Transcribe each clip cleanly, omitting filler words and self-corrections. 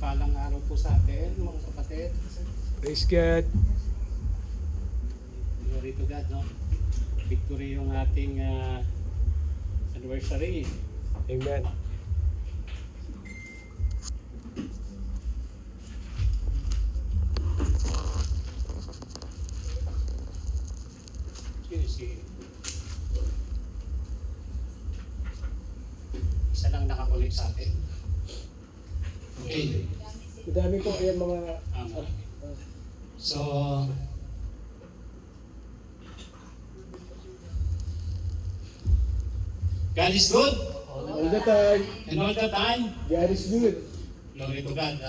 mapagpalang araw po sa atin, mga kapatid. Praise God. Glory to God, no? Victory yung ating anniversary. Amen. Isa lang nakakulik sa atin. Okay. Madami po yan mga... So, God is good. All the time, And all the time, God is good. glory to God.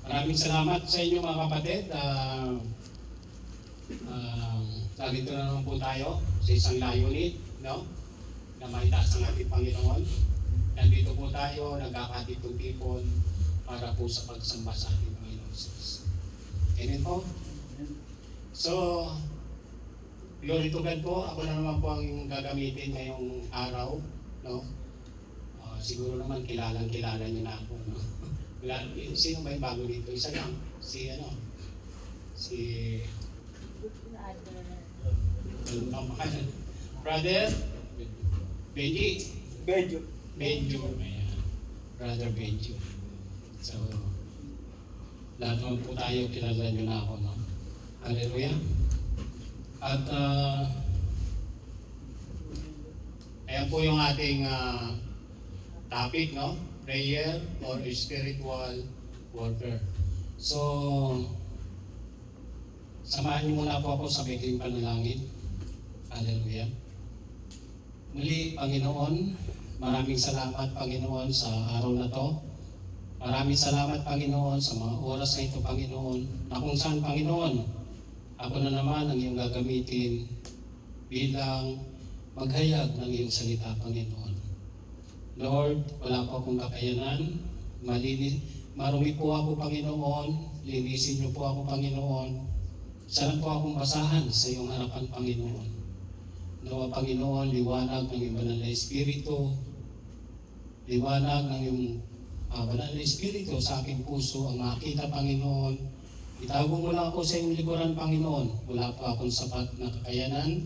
Maraming salamat sa inyo mga kapatid. Narito na naman po tayo sa isang layunin, no? Na maitaas ang ating Panginoon. Nandito po tayo, nagkakatipon-tipon para po sa pagsamba sa ating Panginoon Jesus. Amen po? So, glory to God po. Ako na naman po ang gagamitin ngayong araw, no? Siguro naman kilalang-kilala niyo na ako, no? Sino ba yung bago dito? Isa lang. Si Brother Benji. Benjo. Benjo. Ayan. Brother Benjo. So, lahat naman po tayo, kilala nyo na ako, no? Hallelujah. At, ayan po yung ating topic, no? Prayer or spiritual warfare. So, samahan niyo muna po ako sa bigling panalangin. Hallelujah. Muli, Panginoon, maraming salamat, Panginoon, sa araw na to. Maraming salamat, Panginoon, sa mga oras na ito, Panginoon, na kung saan, Panginoon, ako na naman ang iyong gagamitin bilang maghayag ng iyong salita, Panginoon. Lord, wala po akong kakayanan, marumi po ako, Panginoon, linisin niyo po ako, Panginoon. Sana po akong basahan sa iyong harapan, Panginoon. Nawa, Panginoon, liwanag ng iyong banal na Espiritu, liwanag ng iyong banal na Espiritu sa aking puso ang makita, Panginoon. Itago mo lang ako sa iyong likuran, Panginoon. Wala po akong sapat na kakayanan.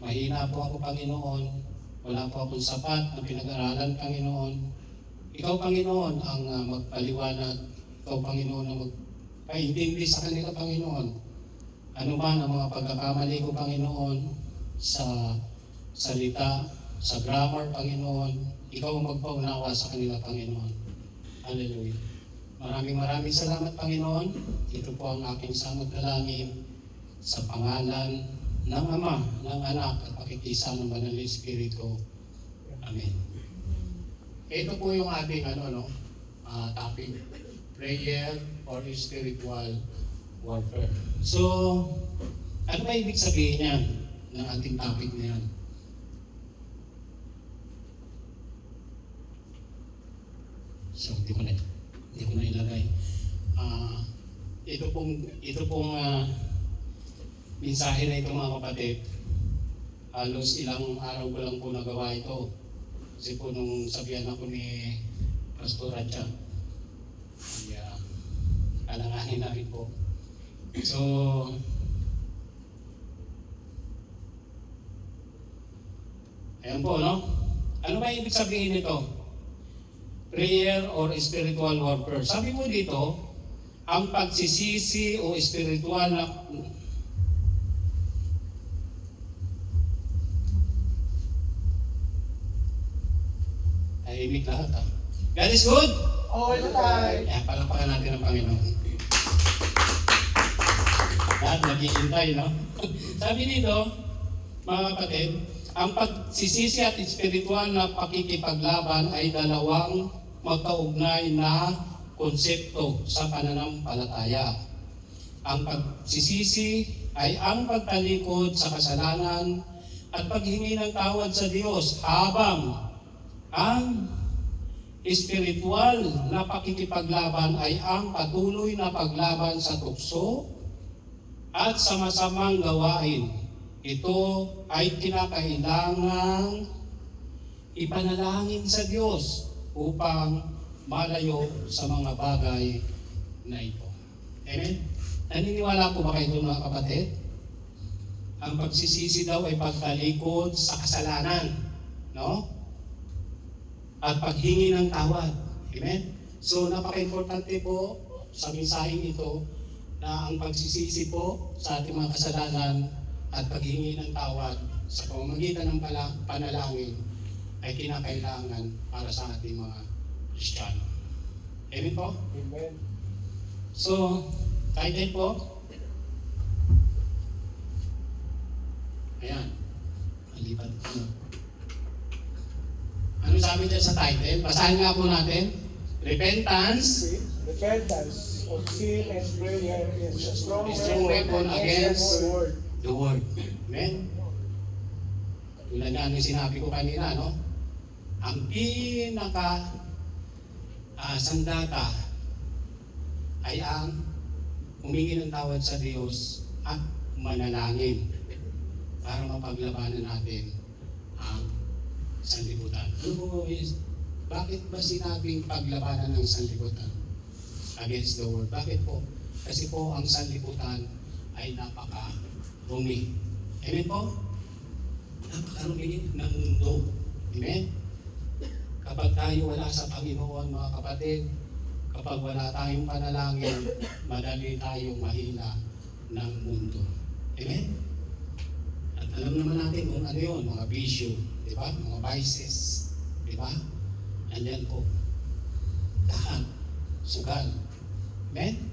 Mahina po ako, Panginoon. Wala po akong sapat na pinag-aralan, Panginoon. Ikaw, Panginoon, ang magpaliwanag. Ikaw, Panginoon, ang magpaintindi sa kanila, Panginoon. Ano man ang mga pagkakamali ko, Panginoon, sa salita, sa grammar, Panginoon, ikaw ang magpaunawa sa kanila, Panginoon. Hallelujah. Maraming salamat, Panginoon. Ito po ang aking samot na langin sa pangalan ng Ama, ng Anak, at pakikisa ng Banal na Espiritu. Amen. Ito po yung ating topic, prayer or spiritual warfare. So, ano ba ibig sabihin yan ng ating topic na yan? So, hindi ko na ilagay. Ito pong mensahe na ito, mga kapatid. Halos ilang araw ko lang po nagawa ito. Kasi po nung sabihan ako ni Pastor Ratcha, alanganin na rin po. So, ayan po, no? Ano ba ibig sabihin nito? Prayer or spiritual warfare. Sabi mo dito, ang pagsisisi o spiritual na tahimik lahat, ha? God is good? All the time. Kaya palapakan natin ang Panginoon. Lahat naghihintay, no? Sabi dito, mga kapatid, ang pagsisisi at espiritual na pakikipaglaban ay dalawang magkaugnay na konsepto sa pananampalataya. Ang pagsisisi ay ang pagtalikod sa kasalanan at paghingi ng tawad sa Diyos, habang ang espiritual na pakikipaglaban ay ang patuloy na paglaban sa tukso at sa masamang gawain. Ito ay kinakailangang ipanalangin sa Diyos upang malayo sa mga bagay na ito. Amen? Naniniwala po ba kayo doon mga kapatid? Ang pagsisisi daw ay pagtalikod sa kasalanan. No? At paghingi ng tawad. Amen? So napaka-importante po sa mensaheng ito na ang pagsisisi po sa ating mga kasalanan at paghingi ng tawad sa pamamagitan ng panalangin ay kinakailangan para sa ating mga Kristiyano. Amen po? Amen. So, title po. Ayan. Malipat ko na. Ano sabi dyan sa title? Basahin nga po natin. Repentance Repentance of sin and prayer is a strong Strong weapon against the word. the word. Amen? Tulad nga ng sinabi ko kanina, no? Ang pinaka sandata ay ang humingi ng tawad sa Diyos at manalangin para mapaglabanan natin ang sanlibutan. Bakit ba sinabing paglabanan ng sanlibutan against the world? Bakit po? Kasi po ang sanlibutan ay napaka-rumi. Amen po? Napaka-rumi ng mundo. Amen? Kapag tayo wala sa Panginoon, mga kapatid, kapag wala tayong panalangin, madali tayong mahila ng mundo. Amen? At alam naman natin kung ano yun, mga bisyo, di ba? Mga vices, di ba? Andyan po. Lahat. Sugal. Amen?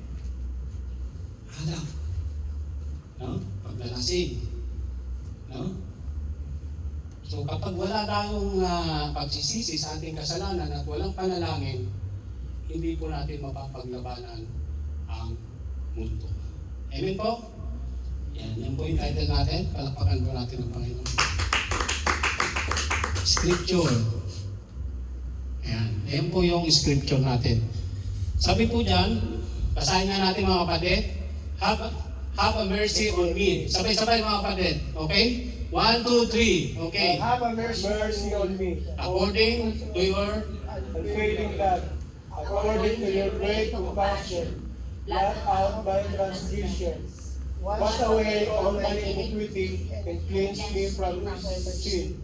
Halak. No? Paglalasing. No? So kapag wala tayong pagsisisi sa ating kasalanan at walang panalangin, hindi po natin mapapaglabanan ang mundo. Amen po? Yan po yung title natin. Palakpakan po natin ang Panginoon. Scripture. Ayan po yung scripture natin. Sabi po dyan, basahin nga natin mga kapatid, have a mercy on me. Sabay-sabay mga kapatid. Okay? 1, 2, 3. Okay. Have a mercy on me, According to your unfailing love, according to your great compassion, blot out my transgressions, wash away all my iniquity, and cleanse me from sin.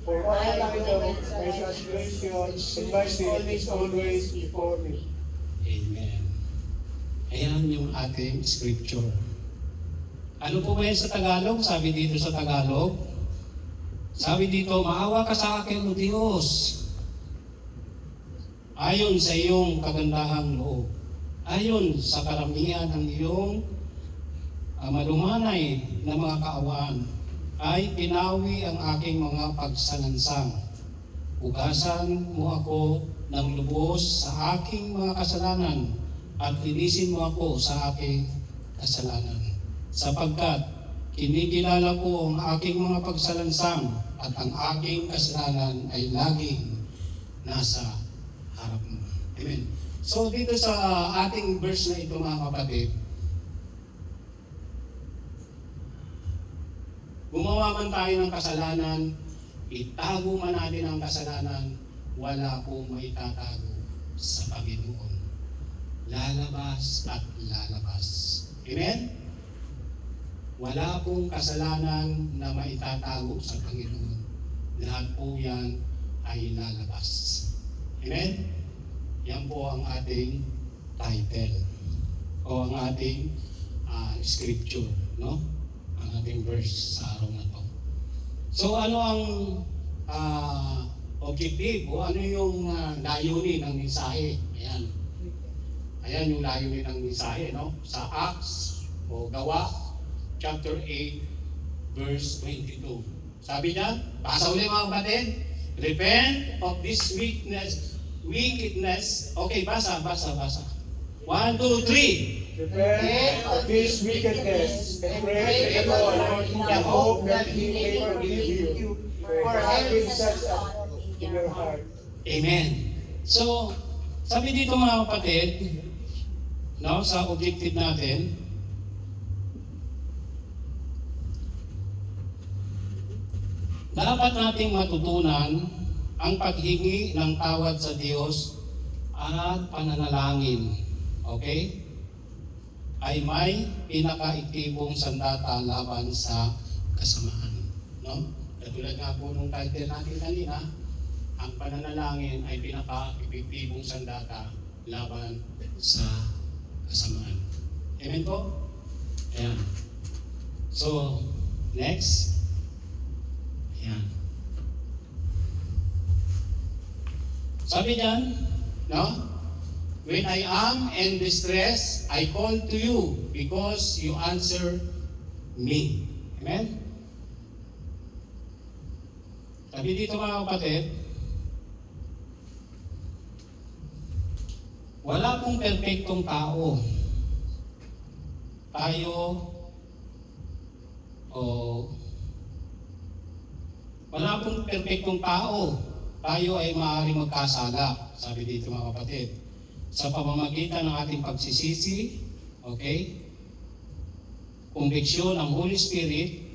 For all I know, my transgression and my sin is always before me. Amen. Ayan yung ating scripture. Ano po ba yan sa Tagalog? Sabi dito sa Tagalog. Sabi dito, maawa ka sa akin, O Diyos. Ayon sa iyong kagandahang loob. Ayon sa karamihan ng iyong malumanay na mga kaawaan, ay pinawi ang aking mga pagsalansang. Ugasan mo ako ng lubos sa aking mga kasalanan at linisin mo ako sa aking kasalanan. Sapagkat kinikilala ko ang aking mga pagsalansang at ang aking kasalanan ay laging nasa harap mo. Amen. So dito sa ating verse na ito mga kapatid, gumawa man tayo ng kasalanan, itago man natin ang kasalanan, wala pong maitatago sa Panginoon. Lalabas at lalabas. Amen? Wala pong kasalanan na maitatago sa Panginoon. Lahat po yan ay lalabas. Amen? Yan po ang ating title o ang ating scripture, no? Ang ating verse sa araw na to. So ano ang objective o ano yung layunin ng mensahe? Ayan. Ayan yung layunin ng mensahe, no? Sa Acts o Gawa chapter 8 verse 22. Sabi niya, basa ulit mga kapatid, repent of this wickedness. Okay, basa. 1, 2, 3. Repent of this wickedness, and pray to the Lord in the hope that He may forgive you for having such a in your heart. Amen. So, sabi dito mga kapatid, no, sa objective natin, dapat nating matutunan ang paghingi ng tawad sa Diyos at pananalangin, okay, ay may pinakaiktibong sandata laban sa kasamaan. No? Katulad nga po nung title natin kanina, ang pananalangin ay pinaka-epektibong sandata laban sa kasamaan. Amen po? Ayan. So, next. Ayan. Sabi diyan, no? When I am in distress, I call to you because you answer me. Amen? Sabi dito mga kapatid, wala pong perfectong tao. Wala pong perfectong tao. Tayo ay maaaring magkasala. Sabi dito mga kapatid. Sa pamamagitan ng ating pagsisisi, okay, kumbiksyon ng Holy Spirit,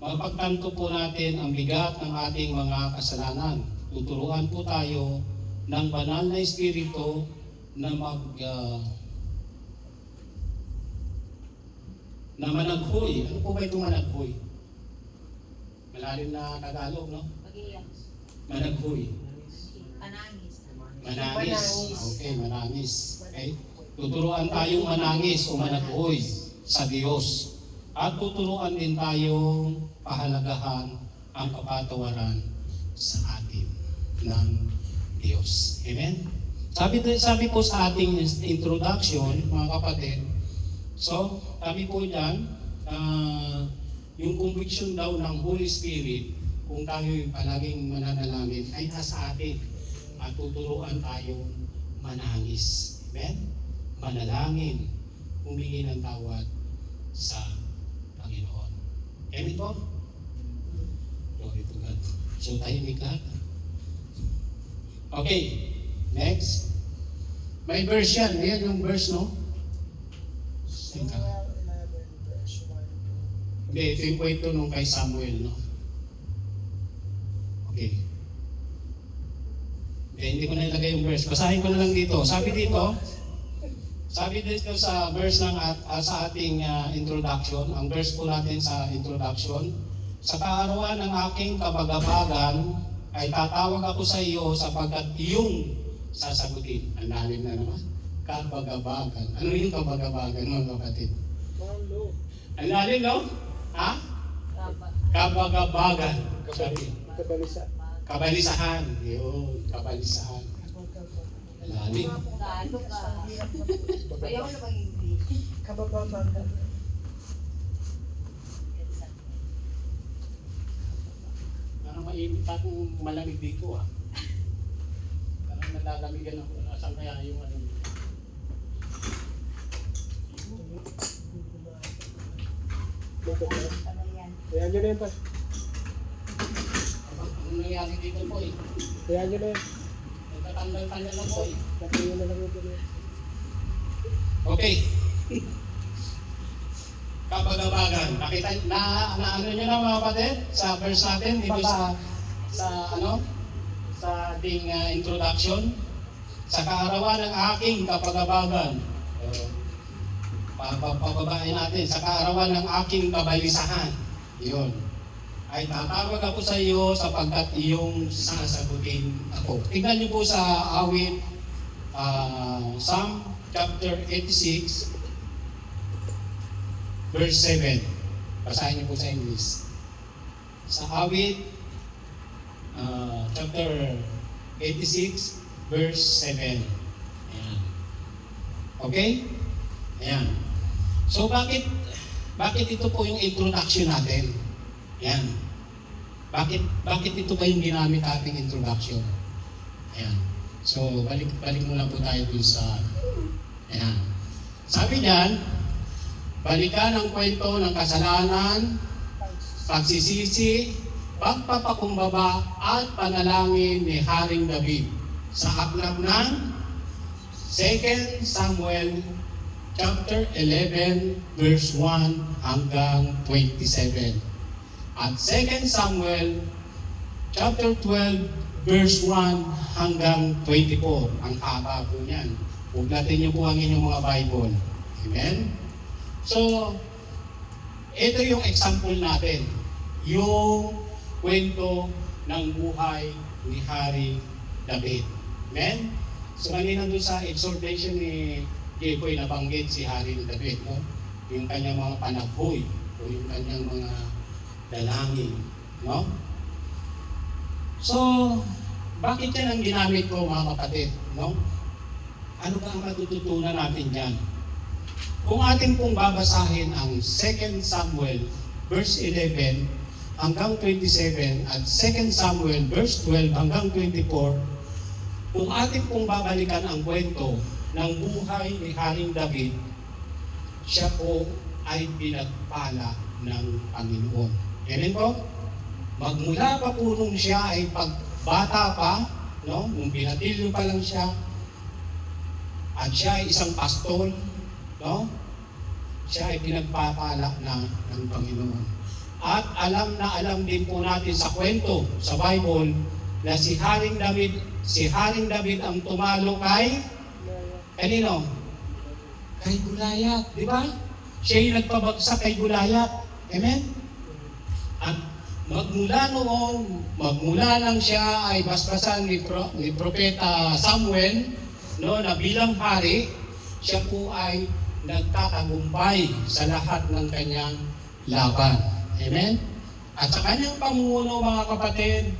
mapagtanto po natin ang bigat ng ating mga kasalanan. Tuturuan po tayo ng banal na Espiritu na na managhoy. Ano po ba itong managhoy? Malalim na Tagalog, no? Pag-iyak. Managhoy. Anangis. Manangis. Okay, manangis. Okay? Tuturuan tayong manangis o managhoy sa Diyos. At tuturuan din tayong pahalagahan ang kapatawaran sa atin ng Diyos. Amen? Sabi po sa ating introduction, mga kapatid, so, sabi po dyan, yung conviction daw ng Holy Spirit, kung tayo palaging mananalangin, ay nasa atin at tuturuan tayong manangis. Amen? Manalangin, humingi ng tawad sa Panginoon. Amen po? Glory to God. So, tahimik lahat. Okay, next. May verse yan. Ayan yung verse, no? Samuel 11, verse 1. Hindi, ito yung kwento nung kay Samuel, no? Okay. Hindi ko na ilagay yung verse. Basahin ko na lang dito. Sabi dito sa verse ng sa ating introduction, ang verse po natin sa introduction, sa kaarawan ng aking kabagabagan, ay tatawag ako sa iyo sapagkat iyong sasagutin. Ang lalim na naman. Kabagabagan. Ano yung kabagabagan, mga kapatid? Malo. Ang lalim, no? Ha? Kabagabagan. Sabi. Kabalisa. Kabalisahan. Yun, kabalisahan. Ang lalim. Galo ka. Ayaw na mag-English. Kababagan. Parang mainit akong malamig dito, ah. Parang nalalamigan ako. Asan kaya yung ano? Ano yan? Ayan nyo na yun pa. Ano nangyari dito po eh? Ayan nyo na yun. Nagtatanggal-tanggal na po eh. Natingin na lang ito. Okay. Kabagabagan. Nakita na ano niyo na mga kapatid sa verse natin dito sa ating introduction, sa kaarawan ng aking kapagabagan. Pababain natin, sa kaarawan ng aking kabalisahan. Yun. Ay tatawag ako sa iyo sapagkat iyong sasagutin ako. Tingnan niyo po sa awit Psalm chapter 86 verse 7. Basahin niyo po sa English. Sa awit chapter 86 verse 7. Ayan. Okay? Ayan. So bakit ito po yung introduction natin? Ayan. Bakit ito ba yung ginamit ating introduction? Ayan. So balik muna po tayo dun sa ayan. Sabi diyan, balikan ang kwento ng kasalanan, pagsisisi, pagpapakumbaba at panalangin ni Haring David sa aklat ng 2 Samuel chapter 11 verse 1 hanggang 27 at 2 Samuel chapter 12 verse 1 hanggang 24. Ang haba po niyan. Uglatin niyo po ang inyong mga Bible. Amen? So, ito yung example natin. Yung kwento ng buhay ni Hari David. Amen? So, kanina doon sa exhortation ni Jepoy nabanggit si Hari David, no? Yung kanyang mga panaghoy o yung kanyang mga dalangin, no? So, bakit yan ang ginamit ko, mga kapatid, no? Ano ba ang matututunan natin dyan? Kung atin pong babasahin ang 2 Samuel verse 11 hanggang 27 at 2 Samuel verse 12 hanggang 24, kung atin pong babalikan ang kwento ng buhay ni Haring David, siya po ay pinagpala ng Panginoon. Amen po? Magmula pa po nung siya ay pagbata pa, no? Nung binatilyo pa lang siya, at siya ay isang pastol, no? Siya ay pinagpapala ng Panginoon. At alam na alam din po natin sa kwento, sa Bible, na si Haring David ang tumalo kay kanino? Kay Goliath, di ba? Siya yung nagpabagsak kay Goliath. Amen? At magmula nang siya ay basbasan ni Propeta Samuel, no, na bilang hari, siya po ay nagtatagumpay sa lahat ng kanyang laban. Amen? At sa kanyang pamumuno, mga kapatid,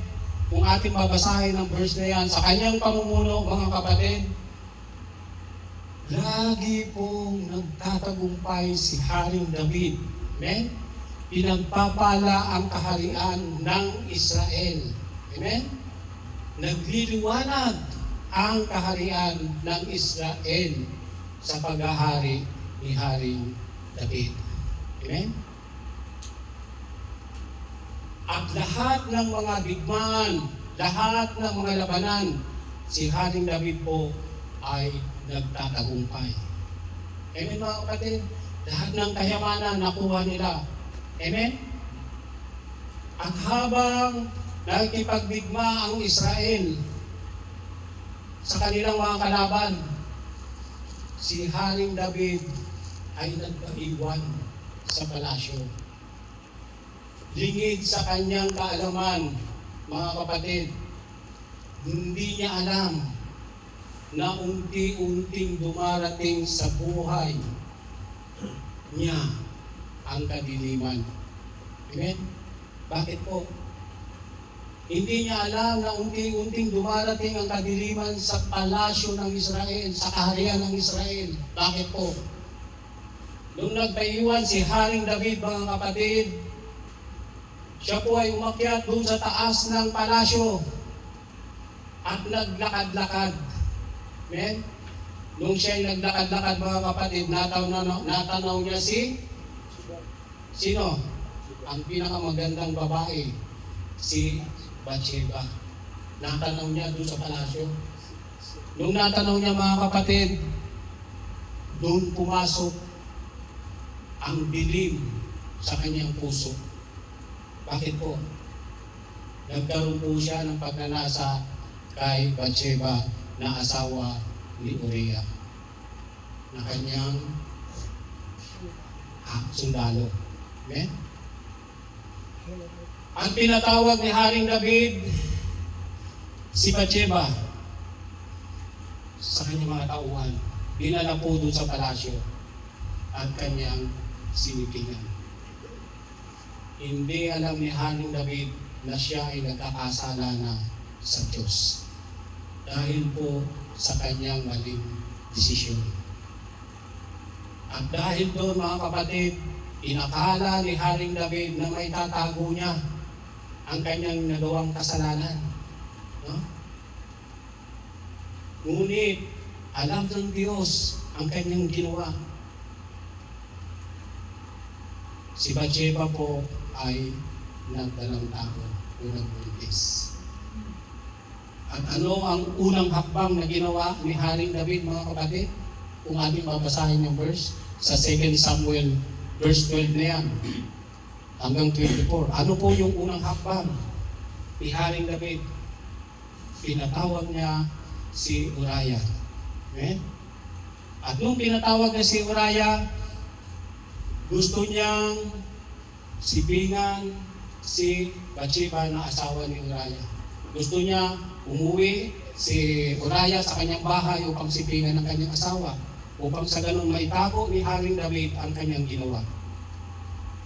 kung ating babasahin ang verse na yan, sa kanyang pamumuno, mga kapatid, lagi pong nagtatagumpay si Haring David. Amen? Pinagpapala ang kaharian ng Israel. Amen? Nagliliwanag ang kaharian ng Israel sa paghahari ni Haring David. Amen? At lahat ng mga digmaan, lahat ng mga labanan, si Haring David po ay nagtatagumpay. Amen, mga kapatid? Lahat ng kayamanan nakuha nila. Amen? At habang nakikipagdigma ang Israel sa kanilang mga kalaban, si Haring David ay nagpaiwan sa palasyo. Lingid sa kanyang kaalaman, mga kapatid, hindi niya alam na unti-unting dumarating sa buhay niya ang kadiliman. Amen? Bakit po? Hindi niya alam na unti-unting dumarating ang kadiliman sa palasyo ng Israel, sa kaharian ng Israel. Bakit po? Nung nagpaiwan si Haring David, mga kapatid, siya po ay umakyat doon sa taas ng palasyo at naglakad-lakad. Amen? Nung siya ay naglakad-lakad, mga kapatid, natanaw niya sino? Ang pinakamagandang babae, si Bathsheba. Natanaw niya doon sa palasyo. Nung natanaw niya, mga kapatid, doon pumasok ang dilim sa kanyang puso. Bakit po? Nagkaroon po siya ng pagnanasa kay Bathsheba na asawa ni Uriah, na kanyang sundalo. Amen? Ang pinatawag ni Haring David, si Bathsheba, sa kanyang mga tauhan, dinala po doon sa palasyo at kanyang sinipingan. Hindi alam ni Haring David na siya ay nagkakasala na sa Diyos dahil po sa kanyang maling desisyon. At dahil doon, mga kapatid, inakala ni Haring David na may tatago niya ang kanyang nagawang kasalanan. No? Ngunit, alam ng Diyos ang kanyang ginawa. Si Bathsheba po ay nagdalang tao o nagbuntis. At ano ang unang hakbang na ginawa ni Haring David, mga kapatid? Kung ating babasahin yung verse, sa 2 Samuel verse 12 na yan, hanggang 24. Ano po yung unang hakbang ni Haring David? pinatawag niya si Uriah. Amen? At nung pinatawag niya si Uriah, gusto niyang sipingan si Bathsheba na asawa ni Uriah. Gusto niya umuwi si Uriah sa kanyang bahay upang sipingan ng kanyang asawa, upang sa ganun maitago ni Haring David ang kanyang ginawa.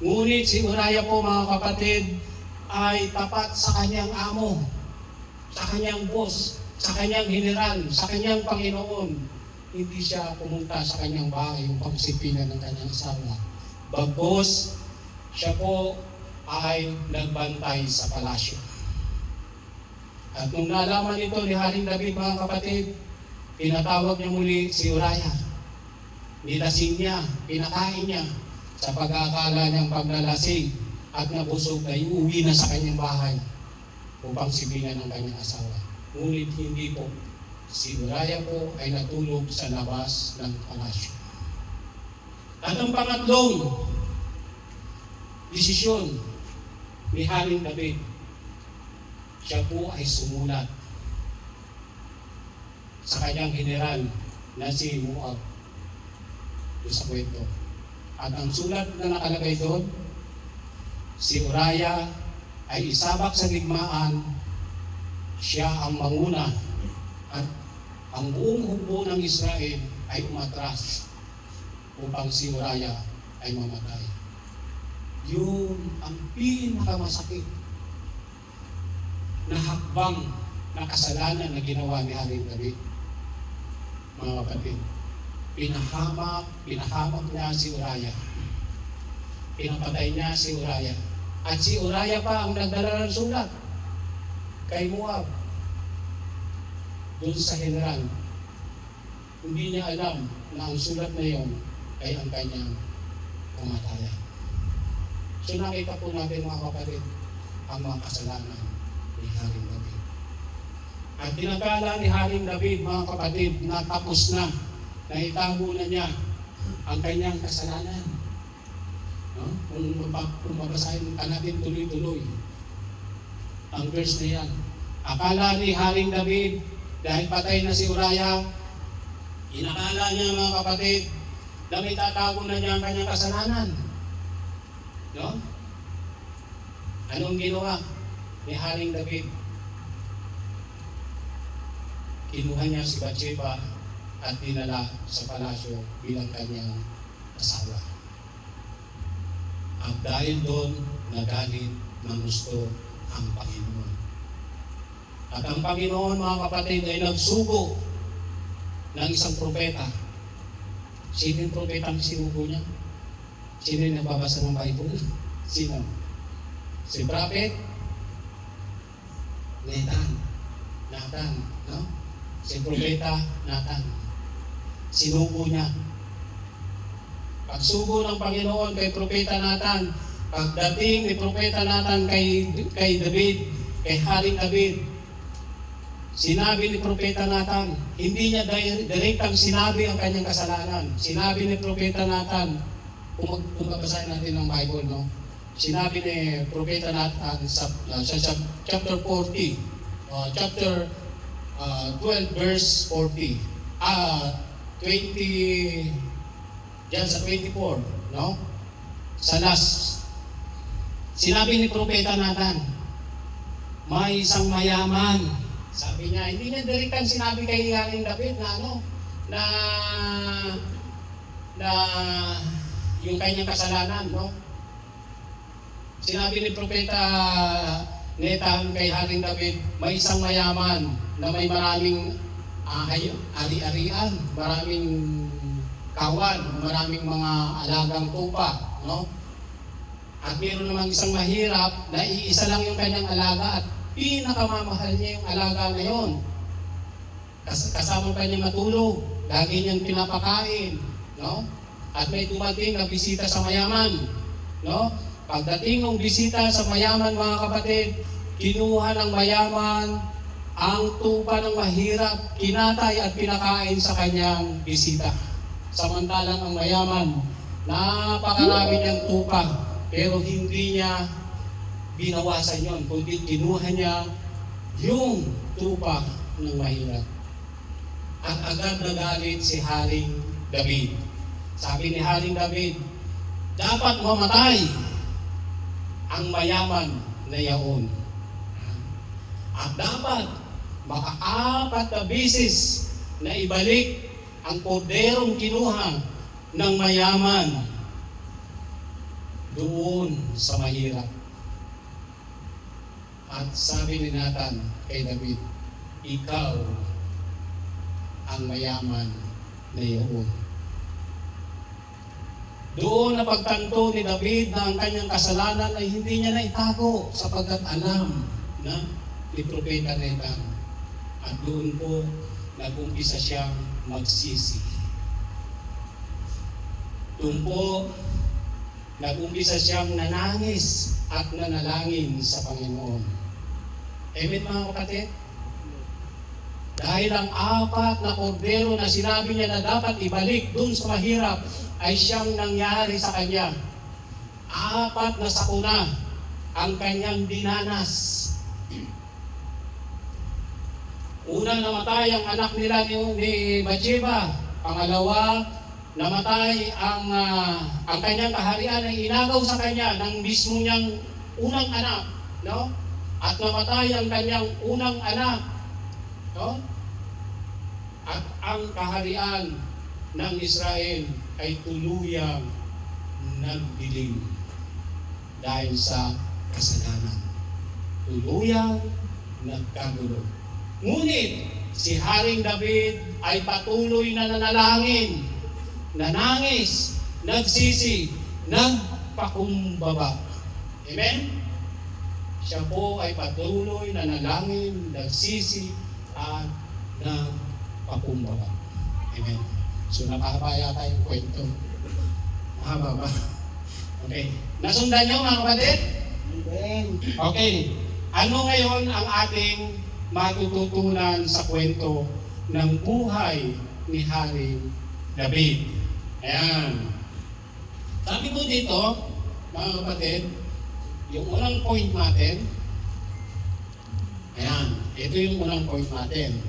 Ngunit si Uriah po, mga kapatid, ay tapat sa kanyang amo, sa kanyang boss, sa kanyang general, sa kanyang Panginoon. Hindi siya pumunta sa kanyang bahay upang sipingan ng kanyang asawa. Bagkus, siya po ay nagbantay sa palasyo. At nung nalaman ito ni Haring David, mga kapatid, pinatawag niya muli si Uriah. Nilasing niya, pinakain niya sa pag-aakala niyang paglalasing at nabusog ay uwi na sa kanyang bahay upang sipingan ng kanyang asawa. Ngunit hindi po. Si Uriah po ay natulog sa labas ng palasyo. At ang pangatlong desisyon ni Haring David, siya po ay sumulat sa kanyang general na si Moab doon sa kwento. At ang sulat na nakalagay doon, si Uriah ay isabak sa digmaan, siya ang manguna at ang buong hukbo ng Israel ay umatras upang si Uriah ay mamatay. Yun ang pinakamasakit na hakbang na kasalanan na ginawa ni Haring David. Mga kapatid, pinahamak niya si Uriah. Pinapatay niya si Uriah. At si Uriah pa ang nagdala ng sulat kay Moab doon sa general. Hindi niya alam na ang sulat na yon ay ang kanyang kamatayan. So nakita po natin, mga kapatid, ang mga kasalanan ni Haring David. At tinakala ni Haring David, mga kapatid, na tapos na itago na niya ang kanyang kasalanan. No? Kung mabasahin ka natin tuloy-tuloy ang verse na yan. Akala ni Haring David, dahil patay na si Uriah, inakala niya, mga kapatid, na may tatago na niya ang kanyang kasalanan. No? Anong ginawa ni Haring David? Kinuha niya si Bathsheba at dinala sa palasyo bilang kanyang asawa. At dahil doon, nagalit ng gusto ang Panginoon. At ang Panginoon, mga kapatid, ay nagsugo ng isang propeta. Sino yung propeta ang sinugo niya? Sino yung nababasa ng Bible? Sino? Si Prophet Nathan, no? Si propeta Nathan. Sinugo niya. Pagsugo ng Panginoon kay propeta Nathan, pagdating ni propeta Nathan kay David, kay Haring David, sinabi ni propeta Nathan, hindi niya direktang sinabi ang kanyang kasalanan. Sinabi ni propeta Nathan, kung babasahin natin ng Bible, no? Sinabi ni propeta Nathan sa chapter 40, chapter 12 verse 40, 20, diyan sa 24, no? Sa last, sinabi ni propeta Nathan, may isang mayaman. Sabi niya, hindi niya direktang sinabi kay Haring David na na yung kanyang kasalanan, no? Sinabi ni propeta Nathan kay Haring David, may isang mayaman na may maraming ari-arian, maraming kawan, maraming mga alagang tupa, no? At meron namang isang mahirap na iisa lang yung kanyang alaga at pinakamamahal niya yung alaga na yon. Kasama pa niya matulog, lagi niyang pinapakain, no? At may dumating na bisita sa mayaman, no? Pagdating ng bisita sa mayaman, mga kapatid, kinuha ng mayaman ang tupa ng mahirap, kinatay at pinakain sa kanyang bisita. Samantalang ang mayaman, napakarami niyang tupa, pero hindi niya binawasan yon, kundi kinuha niya yung tupa ng mahirap. At agad nagalit si Haring David. Sabi ni Haring David, dapat mamatay ang mayaman na yaon. At dapat maka-4 na bisis na ibalik ang korderong kinuha ng mayaman doon sa mahirap. At sabi ni Nathan kay David, ikaw ang mayaman na iyon. Doon napagtanto ni David na ang kanyang kasalanan ay hindi niya naitago sapagkat alam na ni Propeta Nathan. At doon po nag-umpisa siyang magsisi. Doon po nag-umpisa siyang nanangis at nanalangin sa Panginoon. Amen mga kapatid? Dahil ang 4 na kordero na sinabi niya na dapat ibalik doon sa mahirap ay siyang nangyari sa kanya. 4 na sakuna ang kanyang dinanas. Una, namatay ang anak nila ni Bathsheba. Pangalawa, namatay ang kanyang kaharian ay inagaw sa kanya ng mismo niyang unang anak, no? At namatay ang kanyang unang anak, no? At ang kaharian ng Israel ay tuluyang nagdilim dahil sa kasalanan. Tuluyang nagkagulo. Ngunit si Haring David ay patuloy na nanalangin, nanangis, nagsisi, nagpakumbaba. Amen? Siya po ay patuloy na nanalangin, nagsisi, at nagpakumbaba. Amen? So napahaba yata yung kwento. Mahaba ba? Okay. Nasundan niyo mga kapatid? Amen. Okay. Ano ngayon ang ating matututunan sa kwento ng buhay ni Haring David? Ayan. Sabi ko dito, mga kapatid, yung unang point natin, ayan, ito yung unang point natin.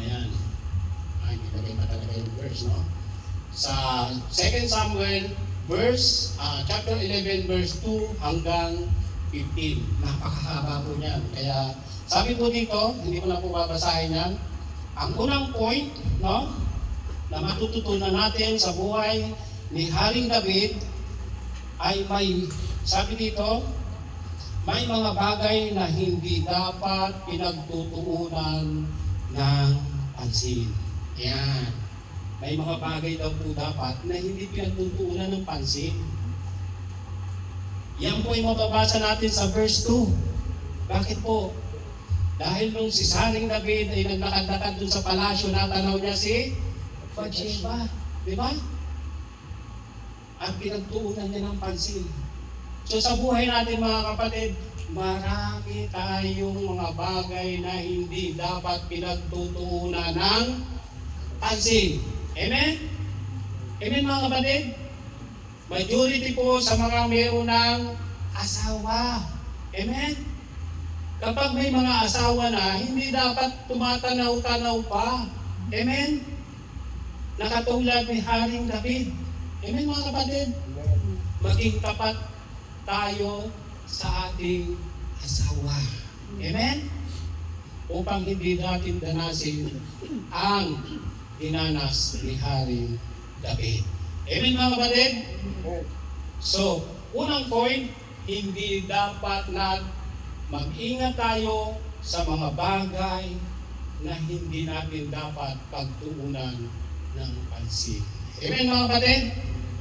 Ayan. Ay, hindi na kayo talaga yung verse, no? Sa 2 Samuel, chapter 11, verse 2 hanggang 15. Napakahaba po niyan. Kaya, sabi po dito, hindi ko na po babasahin yan. Ang unang point, no, na matututunan natin sa buhay ni Haring David ay may, sabi dito, may mga bagay na hindi dapat pinagtutuunan ng pansin. Yan. May mga bagay daw po dapat na hindi pinagtutuunan ng pansin. Yan po ay mababasa natin sa verse 2. Bakit po? Dahil nung si Haring David ay naglakad-lakad dun sa palasyo, natanaw niya si Bathsheba. Di ba? At pinagtuunan niya ng pansin. So sa buhay natin mga kapatid, marami tayong mga bagay na hindi dapat pinagtutuunan ng pansin. Amen? Amen mga kapatid? Majority po sa mga mayroon ng asawa. Amen? Kapag may mga asawa na, hindi dapat tumatanaw-tanaw pa. Amen? Nakatulad ni Haring David. Amen mga kapatid? Maging tapat tayo sa ating asawa. Amen? Upang hindi natin danasin ang dinanas ni Haring David. Amen mga kapatid? So, unang point, hindi dapat na mag-ingat tayo sa mga bagay na hindi natin dapat pagtuunan ng pansin. Amen mga kapatid?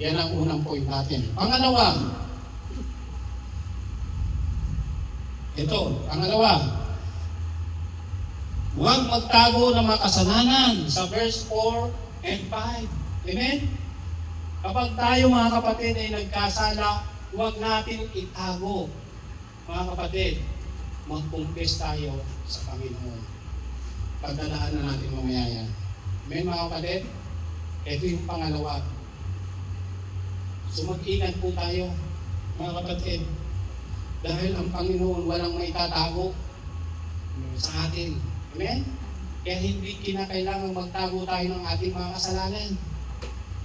Yan ang unang point natin. Pangalawa, huwag magtago ng mga kasalanan sa verse 4 and 5. Amen? Kapag tayo mga kapatid ay nagkasala, huwag natin itago. Mga kapatid, mag-confess tayo sa Panginoon. Pagdalaan na natin mamaya yan. Amen mga kapatid? Ito yung pangalawa. So mag-ingat po tayo, mga kapatid. Dahil ang Panginoon walang maitatago. sa atin. Amen? Kaya hindi kinakailangan magtago tayo ng ating mga kasalanan.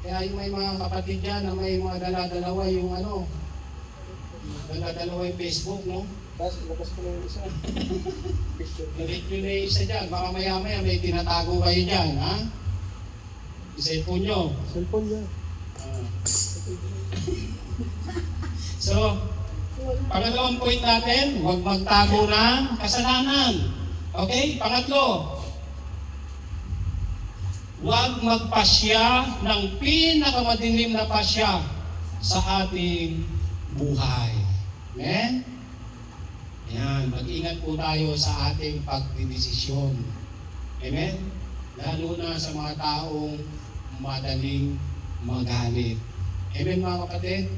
Kaya yung may mga kapatid dyan na may mga dala-dalawa yung dala-dalawa yung Facebook, no? Tapos, labas ko na yung isa. Picture. Delete nyo na yung isa dyan. Baka maya-maya may tinatago kayo dyan, ha? Cellphone nyo. Cellphone niya. So, pangalawang point natin, huwag magtago ng kasalanan. Okay? Pangatlo, huwag magpasya ng pinakamadilim na pasya sa ating buhay. Amen? Ayan, mag-ingat po tayo sa ating pagdidesisyon. Amen? Lalo na sa mga taong madaling magalit. Amen mga kapatid?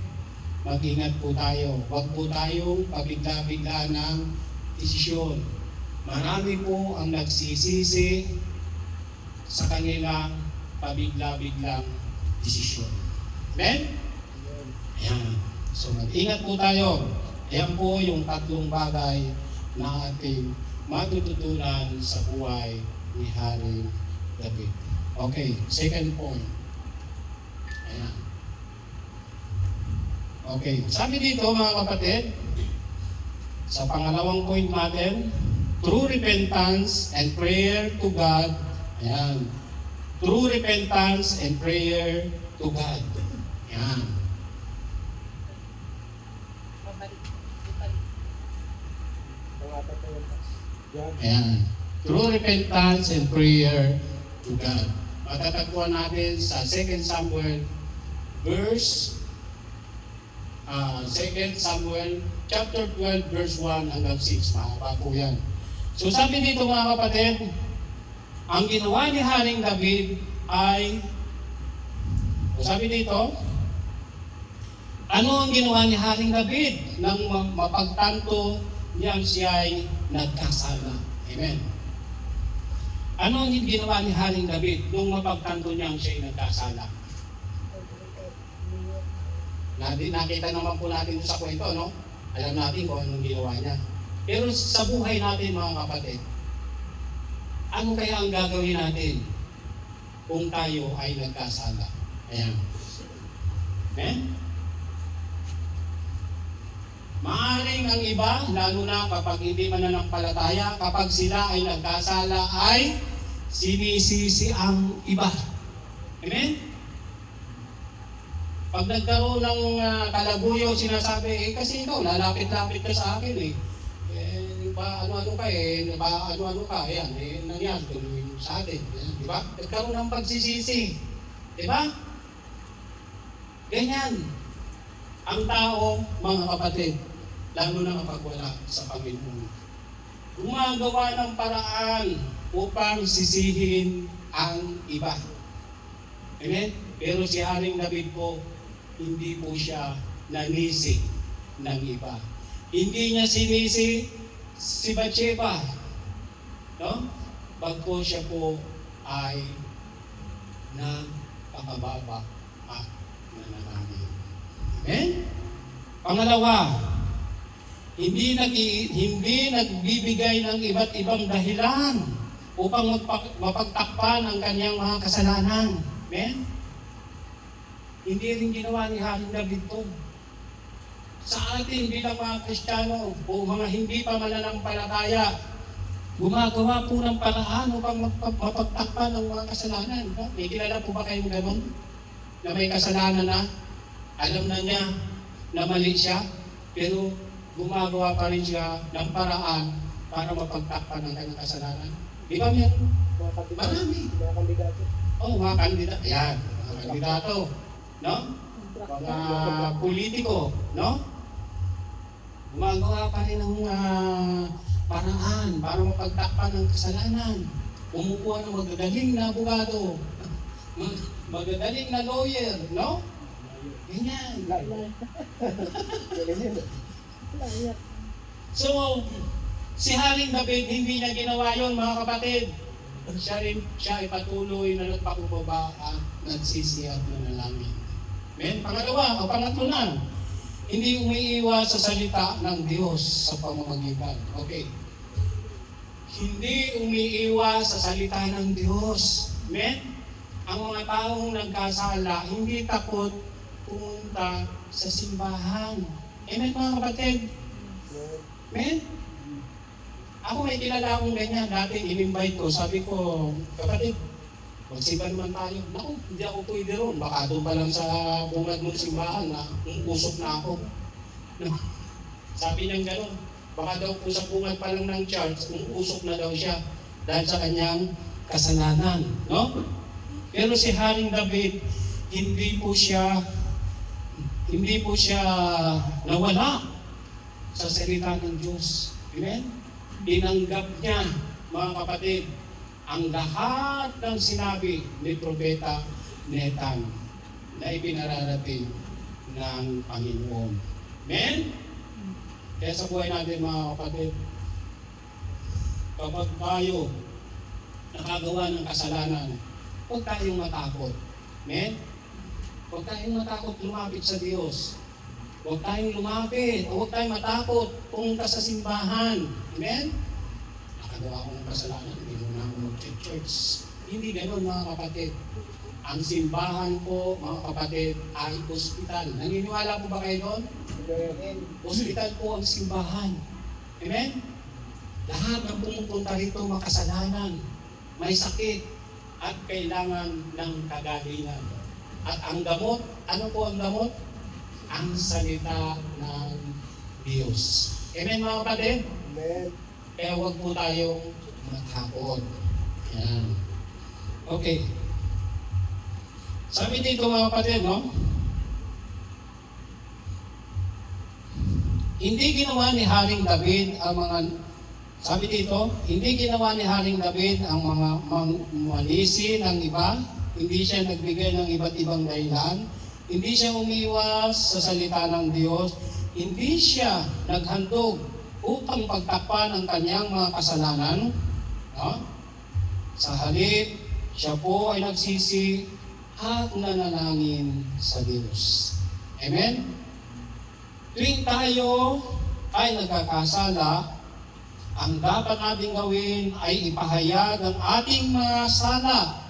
Mag-ingat po tayo. Huwag po tayong pabigla-bigla ng desisyon. Marami po ang nagsisisi sa kanilang pabigla-biglang desisyon. Amen? Ayan. So mag-ingat po tayo. Ayan po yung tatlong bagay na ating matututunan sa buhay ni Haring David. Okay, second point. Ayan. Okay, sabi dito mga kapatid, sa pangalawang point natin, true repentance and prayer to God. Ayan. True repentance and prayer to God. Ayan. Pangapat na yun. Yan. Ayan. True repentance and prayer to God. Matatagpuan natin sa 2 Samuel verse 2 Samuel chapter 12 verse 1 hanggang 6. Mahaba po yan. So sabi dito mga kapatid, ang ginawa ni Haring David ay, sabi dito, ano ang ginawa ni Haring David nang mapagtanto niyang siya ay nagkasala? Amen. Ano ang ginawa ni Haring David nung mapagtanto niyang siya ay nagkasala? Nakita naman po natin sa kwento, no? Alam natin kung anong ginawa niya. Pero sa buhay natin mga kapatid, ano kaya ang gagawin natin kung tayo ay nagkasala? Ayan. Amen? Maaaring ang iba, lalo na kapag hindi mananampalataya, kapag sila ay nagkasala ay sinisisi ang iba. Amen? Pag nagkaroon ng kalabuyo, sinasabi, kasi ikaw, lalapit-lapit ka sa akin eh. Ano-ano ka eh, ano-ano ka, ayan, nangyari, tuloy sa atin. Di ba? Nagkaroon ng pagsisisi. Di ba? Ganyan. Ang tao, mga kapatid, lalo na kapag wala sa Panginoon, gumagawa ng paraan upang sisihin ang iba. Amen? Pero si Haring David po, hindi po siya nanisi ng iba. Hindi niya sinisi si Bathsheba. No? Bagko siya po ay nagpakababa at nananangin. Amen? Pangalawa, hindi nagbibigay ng iba't ibang dahilan upang mapagtakpan ang kanyang mga kasalanan. Amen? Hindi rin ginawa ni Haring David to. Sa atin bilang mga Kristiyano o mga hindi pa mananampalataya, gumagawa po ng paraan upang mapagtakpan ang mga kasalanan. No? May kilala po ba kayong gano'n? Na may kasalanan na, alam na niya na mali siya, pero gumagawa pa rin siya ng paraan para mapagtakpan ang kanyang kasalanan. Di ba meron? Marami. Mga kandidato. Oh, mga kandidato. Yan, mga kandidato. No? Mga politiko. No? Gumagawa pa rin ng paraan para mapagtakpan ng kasalanan. Kumukuha ng magagaling na abogado. Magagaling na lawyer. No? Ganyan. So, si Haring David, hindi niya ginawa yun, mga kapatid. Siya ay patuloy na nagpakumbaba at nagsisi at nanalangin. Amen? Pangalawa, o pangatlo na, hindi umiiwas sa salita ng Diyos sa pamamagitan. Okay. hindi umiiwas sa salita ng Diyos. Amen? Ang mga taong nagkasala, hindi takot pumunta sa simbahan. Amen mga kapatid? Amen? Ako may kilala akong ganyan. Dati in-invite ko, sabi ko, kapatid, magsimba naman tayo. Naku, hindi ako pwede ron. Baka doon pa lang sa bungad ng simbahan na usok na ako. Sabi niyang gano'n. Baka daw po sa bungad pa lang ng church, usok na daw siya dahil sa kanyang kasalanan. No? Pero si Haring David, hindi po siya nawala sa salita ng Diyos. Amen? Tinanggap niya, mga kapatid, ang lahat ng sinabi ni Propeta Nathan na ipinararating ng Panginoon. Amen? Kaya sa buhay natin mga kapatid, kapag tayo nakagawa ng kasalanan, huwag tayong matakot. Amen? Huwag tayong matakot lumapit sa Diyos. Huwag tayong lumapit, huwag tayong matakot pumunta sa simbahan. Amen? Nakagawa ko ng kasalanan, hindi mo na ako mag-church. Hindi ganoon mga kapatid. Ang simbahan po, mga kapatid, ay ospital. Naniniwala po ba kayo doon? Ospital po ang simbahan. Amen? Lahat ng pumupunta rito makasalanan, may sakit, at kailangan ng kagalingan. At ang gamot, ano po ang gamot? Ang salita ng Diyos. Amen mga kapatid? Amen. Kaya huwag po tayong matakot. Yan. Okay. Sabi dito mga kapatid, no? Hindi ginawa ni Haring David ang mga, sabi dito, hindi ginawa ni Haring David ang mga manisi ng iba, hindi siya nagbigay ng iba't ibang dahilan, hindi siya umiwas sa salita ng Diyos, hindi siya naghandog upang pagtakpan ang kanyang mga kasalanan. No? Sa halip, siya po ay nagsisi at nanalangin sa Diyos. Amen? Tuwing tayo ay nagkakasala, ang dapat nating gawin ay ipahayag ang ating mga sala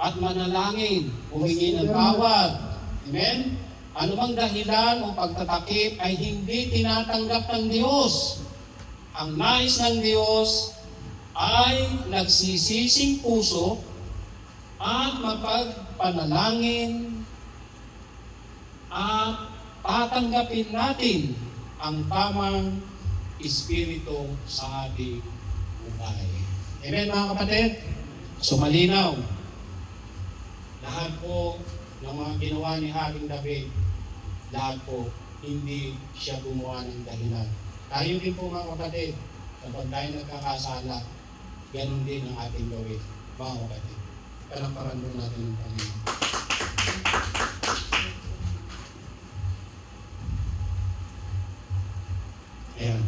at manalangin, humingi ng tawad. Amen? Ano bang dahilan o pagtatakip ay hindi tinatanggap ng Diyos. Ang nais ng Diyos ay nagsisising puso at mapagpanalangin at tatanggapin natin ang tamang espiritu sa ating buhay. Amen mga kapatid? So malinaw, lahat po ng mga ginawa ni Haring David, lahat po hindi siya gumawa ng dahilan. Tayo din po mga kapatid, kapag tayo nagkakasala, ganun din ang ating gawin, mga kapatid. Palakpakan mo natin ang Panginoon. Ayan.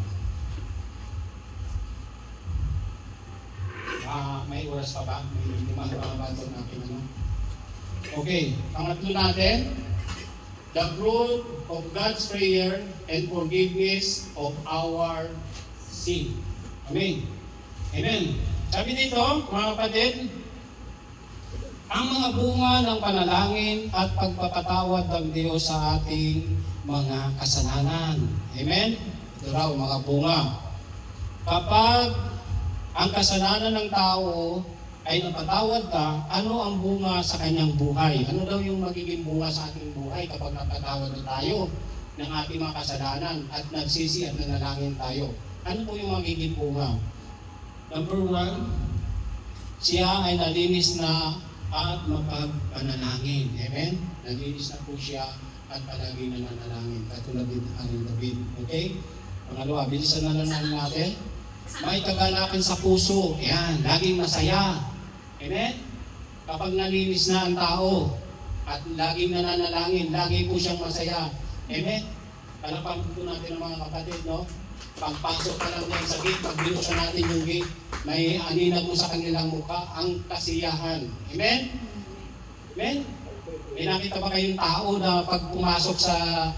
May oras pa ba? May lima pa ba ito natin ano? Okay, pangatlo natin, the fruit of God's prayer and forgiveness of our sin. Amen. Amen. Sabi dito, mga kapatid, ang mga bunga ng panalangin at pagpapatawad ng Diyos sa ating mga kasalanan. Amen? Ito raw, mga bunga. Kapag ang kasalanan ng tao ay napatawad ka, ano ang bunga sa kanyang buhay? Ano daw yung magiging bunga sa ating buhay kapag napatawad na tayo ng ating mga kasalanan at nagsisi at nanalangin tayo? Ano po yung magiging bunga? Number 1, siya ay nalinis na at mapagpanalangin. Amen? Nalinis na po siya at palagi na nanalangin. Katulad din Haring David. Okay? Pangalawa, bilisan na lang natin. May kagalakan sa puso. Yan, laging masaya. Amen? Kapag nalinis na ang tao at laging nananalangin, lagi po siyang masaya. Amen? Palapan po natin ang mga kapatid, no? Pagpasok ka lang yan sa gate, pag binuksan natin yung gate, may aninag mo sa kanilang mukha ang kasiyahan. Amen? Amen? May nakita ba kayong tao na pag pumasok sa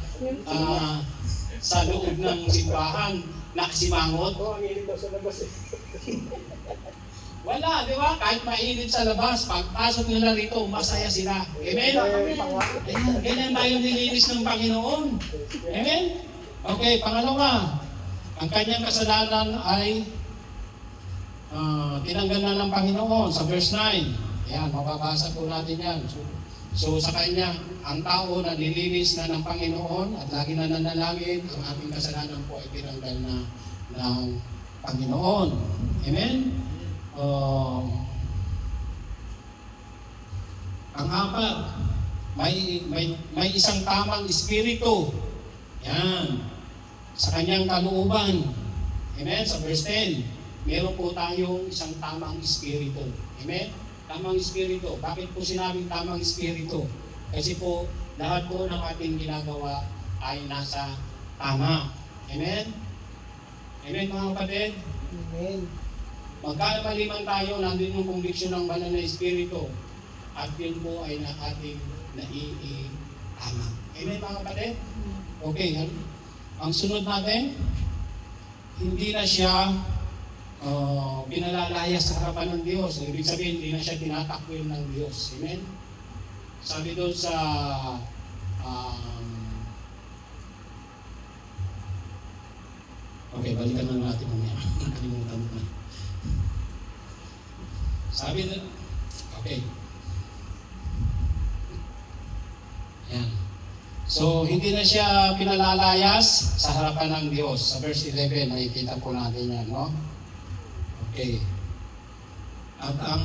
loob ng simbahan, nakasimangot? Oo, ang hilig daw sa labas eh. Wala, di ba? Kahit mainit sa labas, pagpasok nila rito, masaya sila. Amen? Ayan, ganyan tayo nilinis ng Panginoon. Amen? Okay, pangalawa, ang kanyang kasalanan ay tinanggal na ng Panginoon sa verse 9. Ayan, mababasa po natin yan. So sa kanya, ang tao na nilinis na ng Panginoon at lagi na nanalangin, ang ating kasalanan po ay tinanggal na ng Panginoon. Amen? Ang apat, may isang tamang espiritu. Yan. Sa kanyang kalooban. Amen? Sa verse 10, meron po tayong isang tamang espiritu. Amen? Tamang espiritu. Bakit po sinabing tamang espiritu? Kasi po, lahat po ng ating ginagawa ay nasa tama. Amen? Amen mga kapatid? Amen. Magkamali man tayo, nandun yung conviction ng banal na espiritu at yun po ay na ating naiitama. Amen mga kapatid? Okay, ang sunod natin, hindi na siya pinalalaya sa harapan ng Diyos. Ibig sabihin, hindi na siya tinatakwil ng Diyos. Amen? Sabi doon sa okay, balikan na natin mamaya. Kalimutan ko na. Sabi na, okay. Yan. So, hindi na siya pinalalayas sa harapan ng Diyos. Sa verse 11, nakikita po natin yan, no? Okay. At ang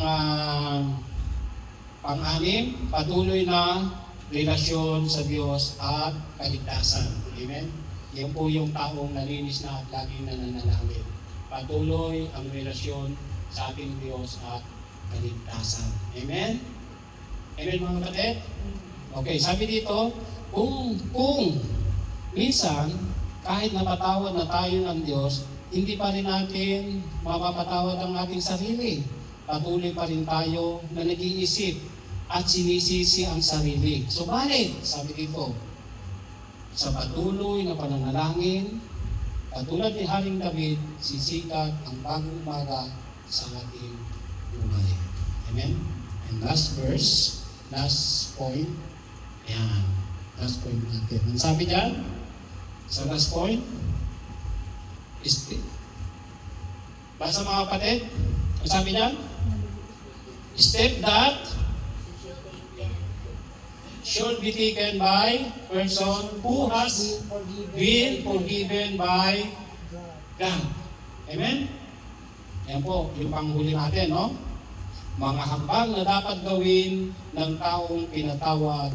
pang-anim, patuloy na relasyon sa Diyos at kaligtasan. Amen? Yan po yung taong nalinis na at laging nananalangin. Patuloy ang relasyon sa ating Diyos at kaligtasan. Amen? Amen mga kapatid? Okay, sabi dito, kung minsan, kahit napatawad na tayo ng Diyos, hindi pa rin natin mapapatawad ang ating sarili. Patuloy pa rin tayo na nag-iisip at sinisisi ang sarili. So, bakit? Sabi dito, sa patuloy na pananalangin, katulad ni Haring David, sisikat ang bagong umaga sa ating buhay. Amen? And last verse, last point. Ayan. Last point natin. Ang sabi dyan, sa last point, basa mga kapatid, ang sabi dyan, step that should be taken by person who has been forgiven by God. Amen? Yan po, yung panghuli natin, no? Mga hakbang na dapat gawin ng taong pinatawad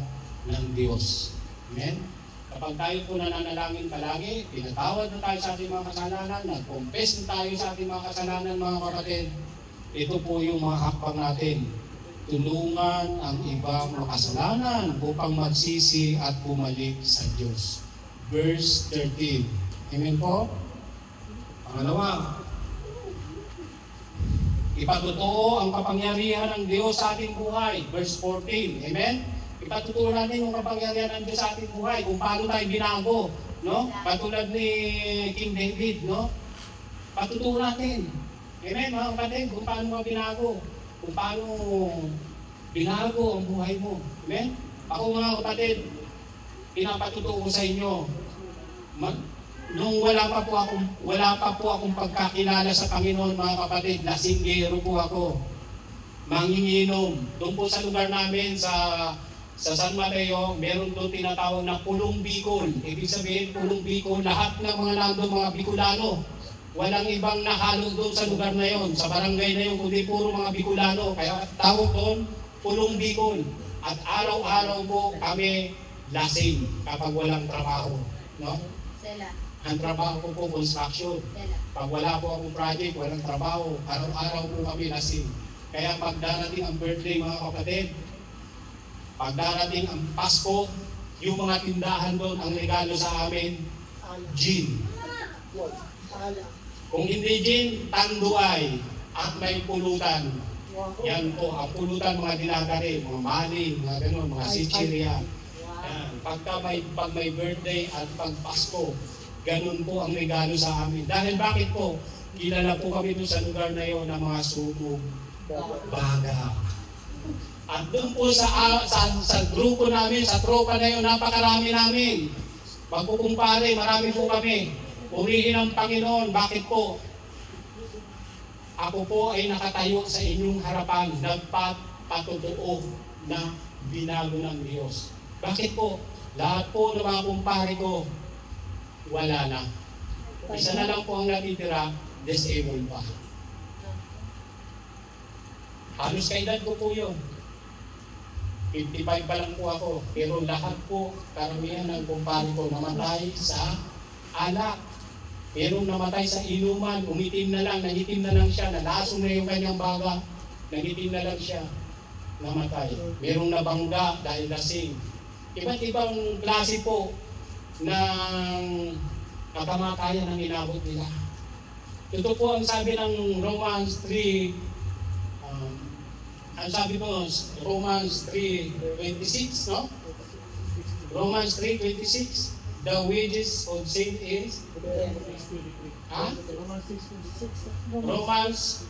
ng Diyos. Amen? Kapag tayo po nananalangin palagi, pinatawad na tayo sa ating mga kasalanan, nag-confess na tayo sa ating mga kasalanan, mga kapatid, ito po yung mga hakbang natin. Tulungan ang ibang makasalanan upang magsisi at bumalik sa Diyos. Verse 13. Amen po? Pangalawa, ipatutuo ang kapangyarihan ng Diyos sa ating buhay. Verse 14. Amen? Ipatutuo natin yung kapangyarihan ng Diyos sa ating buhay, kung paano tayo binago, no? Patulad ni King David, no? Patutuo natin. Amen, mga kapatid, kung paano mo binago, kung paano binago ang buhay mo. Amen? Ako mga kapatid, pinapatutuo ko sa inyo, nung wala pa po akong pagkakilala sa Panginoon, mga kapatid, lasinggero po ako. Manginginom. Doon po sa lugar namin sa San Mateo, meron doon tinatawag na Pulong Bicol. Ibig sabihin, Pulong Bicol, lahat ng mga nandun, mga Bicolano. Walang ibang nahalo doon sa lugar na yon, sa barangay na yon, kundi puro mga Bicolano. Kaya tawag doon, Pulong Bicol. At araw-araw po kami lasing kapag walang trabaho. No? Sela. Ang trabaho ko po, construction. Sela. Pag wala po akong project, walang trabaho, araw-araw po kami lasing. Kaya pag darating ang birthday, mga kapatid, pag darating ang Pasko, yung mga tindahan doon, ang regalo sa amin, gin. Kung hindi gin, tanduay at may pulutan. Yan po, ang pulutan mga dinagari, mga maling, mga gano'n, mga sichirya. Yan. Pag may birthday at pag Pasko, Ganun po ang regalo sa amin. Dahil bakit po? Kilala po kami doon sa lugar na yon ng mga sumog, baga. At doon po sa grupo namin, sa tropa na yun, napakarami namin. Pagkukumpare, marami po kami. Purihin ang Panginoon. Bakit po? Ako po ay nakatayo sa inyong harapan, nagpatotoo na binago ng Diyos. Bakit po? Lahat po ng mga kumpare ko, wala na. Isa na lang po ang natitira, disabled pa. Halos kaedad ko po yun. 55 pa lang po ako. Pero lahat po, karamihan ng kumpare ko namatay sa alak. Merong namatay sa inuman, umitim na lang, nagitim na lang siya, nalasong na yung kanyang baga, nagitim na lang siya, namatay. Merong nabangga dahil lasing. Iba't ibang klase po ng kakamatayan ang inabot nila. Ito po ang sabi ng Romans 3, ang sabi po, Romans 3:26, no? Romans 3:26, the wages of sin is, ha? Romans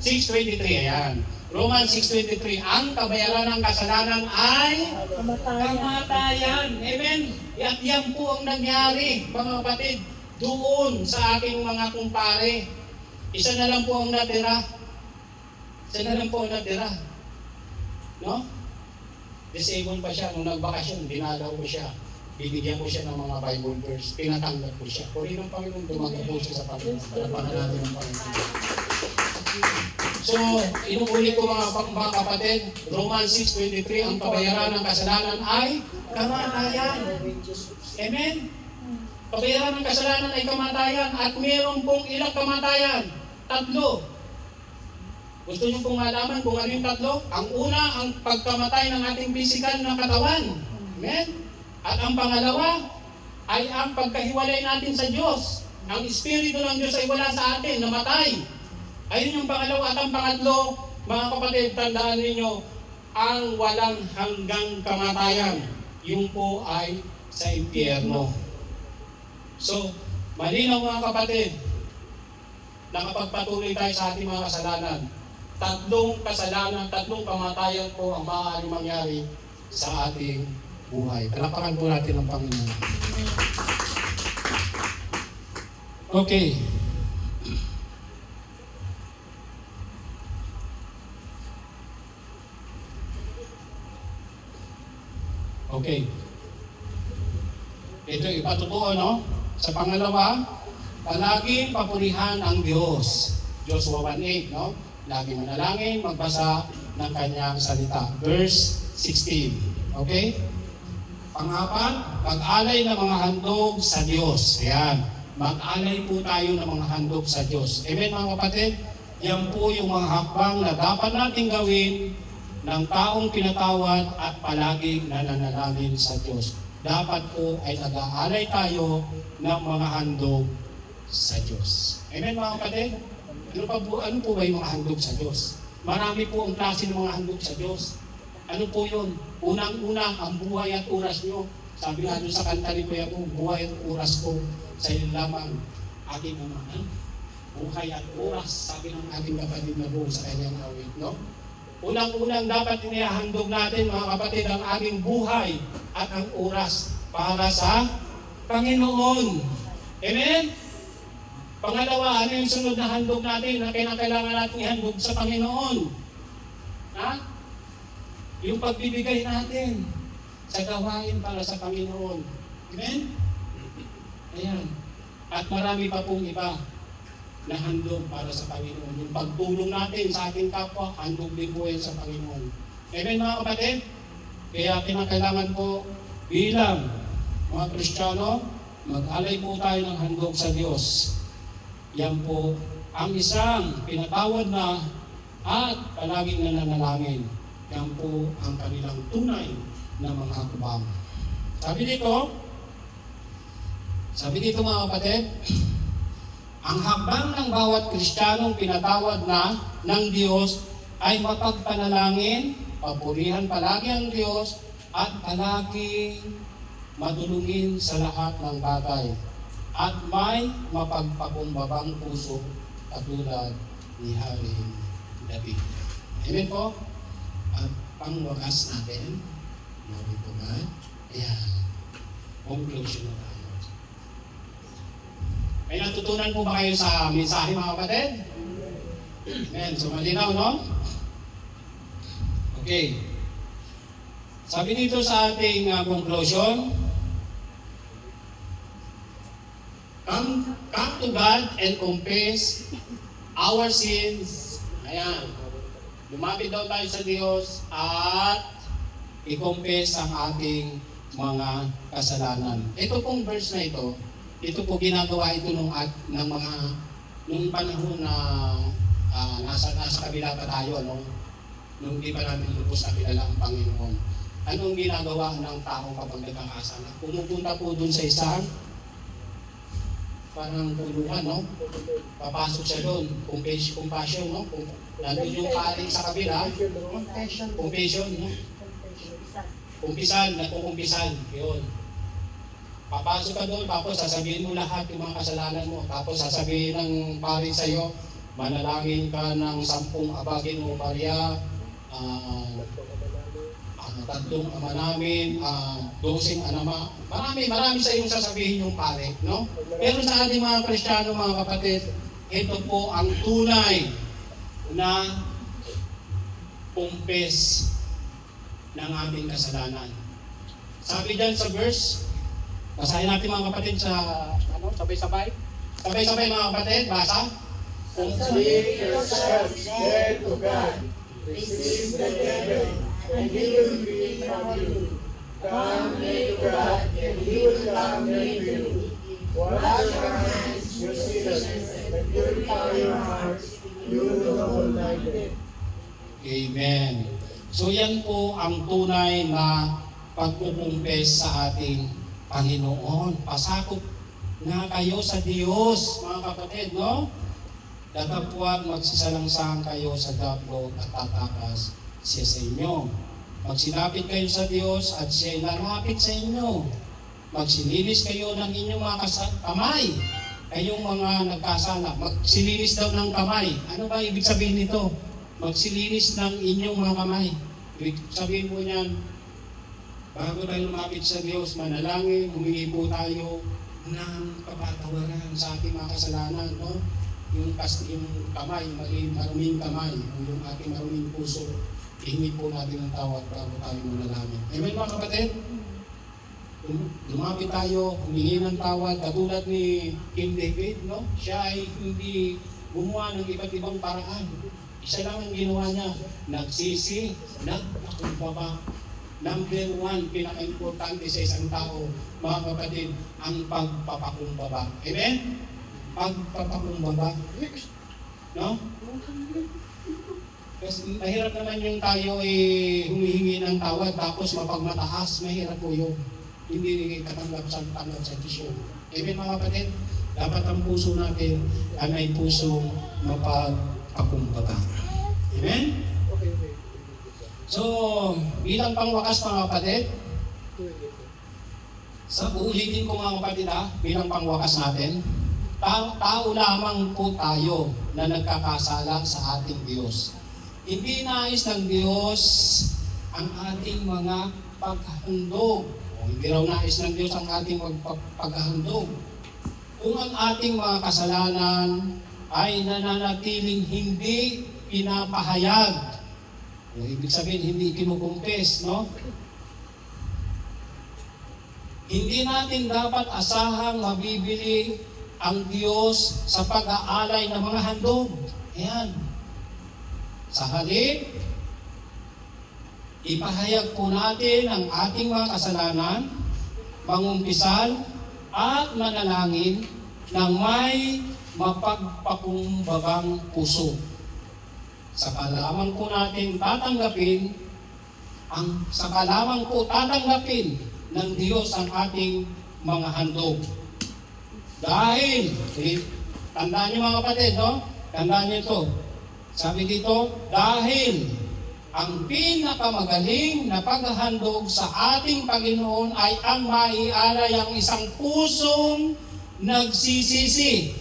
6:23, ayan. Romans 6:23, ang kabayaran ng kasalanan ay kamatayan. Amen? At yan po ang nangyari, mga kapatid, doon sa aking mga kumpare. Isa na lang po ang natira. Isa na lang po ang natira. No? Disabled pa siya. Nung nagbakasyon, dinalaw ko siya. Binigyan ko siya ng mga Bible verse. Pinatanggap ko siya. Purihin ng Panginoon, tumanggap po siya sa Panginoon. Palapanan natin ng Panginoon. So, inuulit ko mga kapatid, Romans 6:23, ang kabayaran ng kasalanan ay kamatayan. Amen? Kabayaran ng kasalanan ay kamatayan at mayroon pong ilang kamatayan. 3. Gusto niyo pong malaman kung ano yung 3? Ang una, ang pagkamatay ng ating physical na katawan. Amen? At ang pangalawa ay ang pagkahiwalay natin sa Diyos. Ang Espiritu ng Diyos ay wala sa atin, namatay. Ayun yung pangalawa. At ang pangatlo, mga kapatid, tandaan ninyo, ang walang hanggang kamatayan. Yung po ay sa impyerno. So, malinaw mga kapatid, nakapagpatuloy tayo sa ating mga kasalanan. 3 kasalanan, 3 kamatayan po ang maaaring mangyari sa ating buhay. Palapakan po natin ang Panginoon. Okay. Okay. Ito ipatutuo, no? Sa pangalawa, palaging papurihan ang Diyos. Joshua 1:8, no? Lagi manalangin, magbasa ng kanyang salita. Verse 16. Okay? Pang-apat, mag-alay ng mga handog sa Diyos. Ayan. Mag-alay po tayo ng mga handog sa Diyos. Amen mga kapatid? Yan po yung mga hakbang na dapat nating gawin ng taong pinatawad at palaging nananalangin sa Diyos. Dapat po ay nag-aalay tayo ng mga handog sa Diyos. Amen mga kapatid? Ano po ba yung mga handog sa Diyos? Marami po ang klase ng mga handog sa Diyos. Ano po yun? Unang-una, ang buhay at oras nyo. Sabi nga doon sa kanta ni Kuya ko, buhay at oras ko sa iyo lamang aking umahan. Buhay at oras, sabi ng ating kapatid na buong sa kanyang awit. No? Unang-unang dapat inihahandog natin mga kapatid ang ating buhay at ang oras para sa Panginoon. Amen? Pangalawa, ano yung sunod na handog natin na kailangan natin ihandog sa Panginoon? Ha? Yung pagbibigay natin sa gawain para sa Panginoon. Amen? Ayan. At marami pa pong iba na handog para sa Panginoon. Yung pagtulong natin sa ating kapwa, handog din po yan sa Panginoon. Amen mga kapatid? Kaya kinakailangan po bilang mga Kristiyano, mag-alay po tayo ng handog sa Diyos. Yan po ang isang pinatawad na at palaging nananalangin. Yan po ang kanilang tunay na mga hakbang. Sabi dito mga kapatid, ang hakbang ng bawat Kristiyanong pinatawad na ng Diyos ay mapagpanalangin, papurihan palagi ang Diyos, at palaging matulungin sa lahat ng bagay, at may mapagpakumbabang puso katulad ni Haring David. Amen po? At pangwakas natin, glory to God. Ayan. Conclusion na tayo. May natutunan po ba kayo sa mensahe, mga kapatid? Amen. So malinaw, no? Okay. Sabi dito sa ating conclusion, come to God and confess our sins. Ayan. Lumapit daw tayo sa Diyos at i-confess ang ating mga kasalanan. Ito pong verse na ito po ginagawa ito nung panahon na nasa kabila pa tayo, no? Nung di pa natin lubos na kilala ang Panginoon. Anong ginagawa ng tao kapag nagkakasala? Pumupunta po dun sa isang parang tulungan, no? Papasok siya doon, compassion, no? Nandun yung pari sa kabila, compassion, no? Nagkukumpisan, yun. Papasok ka doon, tapos sasabihin mo lahat yung mga kasalanan mo, tapos sasabihin ng pari sa'yo, manalangin ka ng 10 abagin o barya, 3 ama namin, 12 anama. Marami sa iyong sasabihin yung pare, no? Pero sa ating mga Kristiyano, mga kapatid, ito po ang tunay na kumpes ng aming kasalanan. Sabi dyan sa verse, basahin natin mga kapatid sa, sabay-sabay. Sabay-sabay mga kapatid, basa. Submit yourselves then to God. Resist the devil, and he will flee from you. Come near to God, and he will come near to you. Wash your hands, you sinners, and purify your hearts, you double-minded. Amen. So yan po ang tunay na pagkukumpes sa ating Panginoon. Pasakop nga kayo sa Diyos, mga kapatid, no? Datapwat magsisalangsang kayo sa daplog at tatakas siya sa inyo. Magsilapit kayo sa Diyos at siya lalapit sa inyo. Magsilinis kayo ng inyong mga kamay. Kayong mga nagkasala, magsilinis daw ng kamay. Ano ba ibig sabihin nito? Magsilinis ng inyong mga kamay. Ibig sabihin po niyan, bago tayo lumapit sa Diyos, manalangin, humingi po tayo ng kapatawaran sa ating mga kasalanan, no? Yung kamay, maruming kamay, yung ating maruming puso, ihingi po natin ng tawad bago tayo manalangin. Amen mga kapatid? Lumapit tayo, humingi ng tawad, katulad ni King David, no? Siya ay hindi gumawa ng iba't ibang paraan. Isa lang ang ginawa niya, nagsisi, nagpakumbaba. Number 1, pinaka-importante sa isang tao, mga kapatid, ang pagpapakumbaba. Amen? Pagpapakumbaba. No? Kasi mahirap naman yung tayo humihingi ng tawad tapos mapagmataas, mahirap po yun. Hindi katanggap sa tisyon. Amen mga kapatid? Dapat ang puso natin ay may puso mapagpakumbaba. Amen? So, bilang pangwakas mga kapatid, uulitin ko mga kapatid bilang pangwakas natin, tao lamang po tayo na nagkakasala sa ating Diyos. Hindi nais ng Diyos ang ating mga paghahandog. Hindi raw nais ng Diyos ang ating paghahandog. Kung ang ating mga kasalanan ay nananatiling hindi pinapahayag, ibig sabihin hindi kinukumpes, no? Hindi natin dapat asahang mabibili ang Diyos sa pag-aalay ng mga handog. Ayan. Sa halip, ipahayag po natin ang ating mga kasalanan, mangumpisal, at manalangin ng may mapagpakumbabang puso. Saka lamang po natin tatanggapin ng Diyos ang ating mga handog. Dahil, tandaan niyo mga kapatid, no? Tandaan niyo ito. Sabi dito, dahil ang pinakamagaling na paghahandog sa ating Panginoon ay ang maialay ang isang pusong nagsisisi,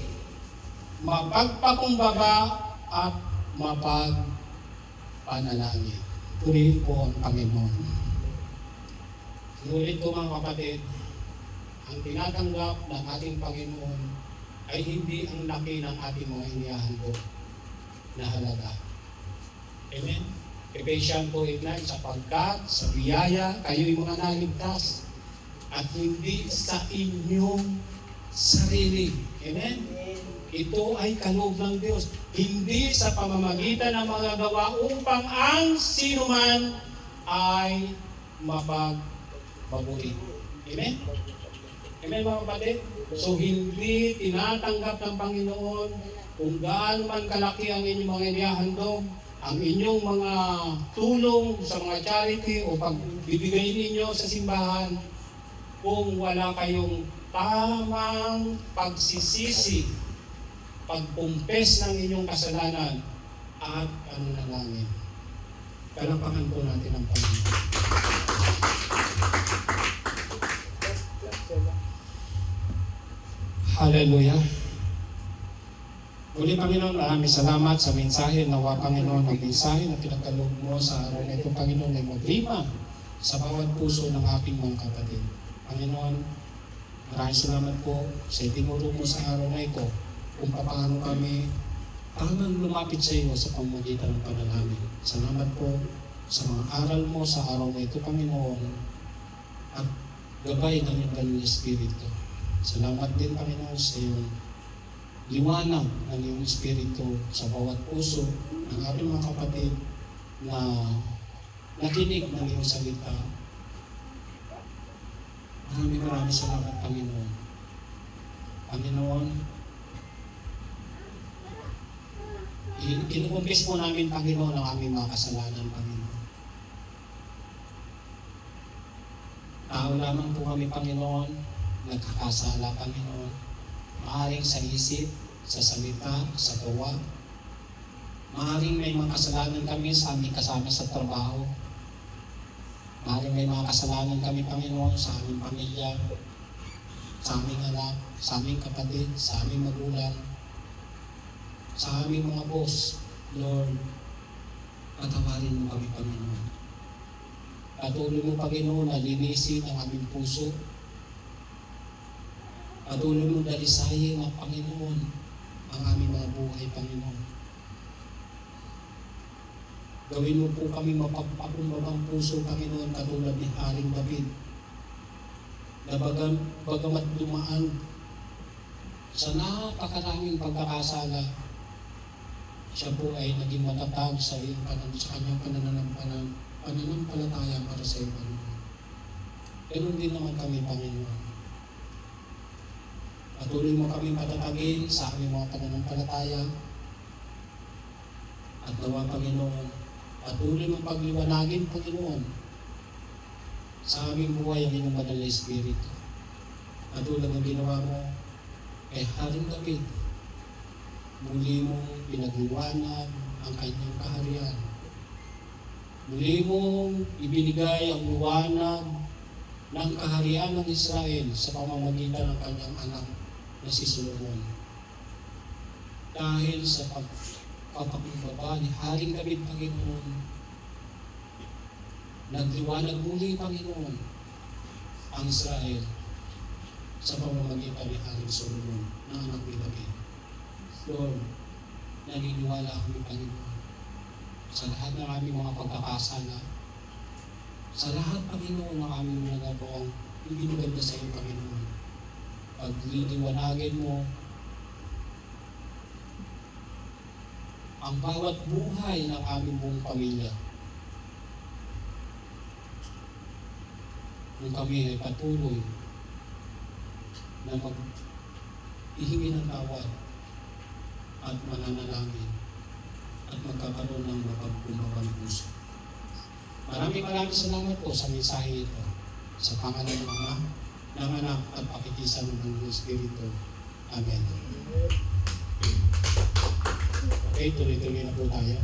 mapagpakumbaba at mapagpanalangin. Purihin po ang Panginoon. Ngunit ko mga kapatid, ang tinatanggap ng ating Panginoon ay hindi ang laki ng ating mga inihahandog na halaga. Amen? Ephesians 2:9, sapagkat sa biyaya kayo'y mga naligtas at hindi sa inyong sarili. Amen? Ito ay kaloob ng Diyos, hindi sa pamamagitan ng mga gawa upang ang sinuman ay mapagpabuti. Amen? Amen mga kapatid? So hindi tinatanggap ng Panginoon kung gaano man kalaki ang inyong mga inihahandog, ang inyong mga tulong sa mga charity o pagbibigay ninyo sa simbahan kung wala kayong tamang pagsisisi, pagpumpes ng inyong kasalanan at pananalangin. Palakpakan po natin ang Panginoon. Hallelujah. Muli Panginoon, maraming salamat sa mensahe. Nawa Panginoon, ang mensahe na pinagkaloob mo sa araw na ito, Panginoon, ay maglima sa bawat puso ng aking mga kapatid. Panginoon, maraming salamat po sa itinuro mo sa araw na ito kung paano kami tamang lumapit sa iyo sa pamamagitan ng panalangin. Salamat po sa mga aral mo sa araw na ito, Panginoon, at gabay ng iyong Banal na Espiritu. Salamat din, Panginoon, sa iyong liwanag ng iyong Espiritu sa bawat puso ng ating mga kapatid na nakinig ng iyong salita. Maraming salamat, Panginoon. Panginoon, kinukumpis po namin, Panginoon, ang aming mga kasalanan, Panginoon. Tao lamang po kami, Panginoon, nagkakasala, Panginoon. Maaaring sa isip, sa salita, sa tuwa. Maaaring may mga kasalanan kami sa aming kasama sa trabaho. Maaaring may mga kasalanan kami, Panginoon, sa aming pamilya, sa aming anak, sa aming kapatid, sa aming magulang, sa aming mga boss. Lord, patawarin mo kami, Panginoon. Patuloy mo, Panginoon, na linisin ang aming puso. Patuloy mo dalisayin ang Panginoon ang aming mga buhay, Panginoon. Gawin mo po kami mapagpakumbabang puso, Panginoon, katulad ni Haring David. Na bagamat dumaan sa napakaraming pagkakasala, siya po ay naging matatag sa kanyang pananampalataya para sa iyo, Panginoon. Ganun din naman kami, Panginoon. Patuloy mo kami patatagin sa aming mga pananampalataya. At nawa, Panginoon, patuloy mo pagliwanagin, Panginoon, sa aming buhay ang inyong Banal na Espiritu. Patuloy ang ginawa mo kay Haring David. Muli mo pinagliwanag ang kanyang kaharian. Muli mo ibinigay ang liwanag ng kaharian ng Israel sa pamamagitan ng kanyang anak na si Solomon. Dahil sa pagpapakumbaba ni Haring David, Panginoon, nagliwanag muli, Panginoon, ang Israel sa pamamagitan ni Haring Solomon na anak ni David. Lord, naniniwala kami, Panginoon, sa lahat ng aming mga pagkakasala, sa lahat, Panginoon, ng aming mga nagawang hindi maganda sa iyo, Panginoon. Pagliliwanagin mo ang bawat buhay ng aming buong pamilya. Nung kami ay patuloy na mag-ihingi ng tawad at mananalangin at magkakaroon ng mapagkumbabang puso. Maraming salamat po sa mensahe ito. Sa pangalan ng Ama, ng Anak at pakikisan ng Espiritu. Amen. Okay, tuloy-tuloy na po tayo.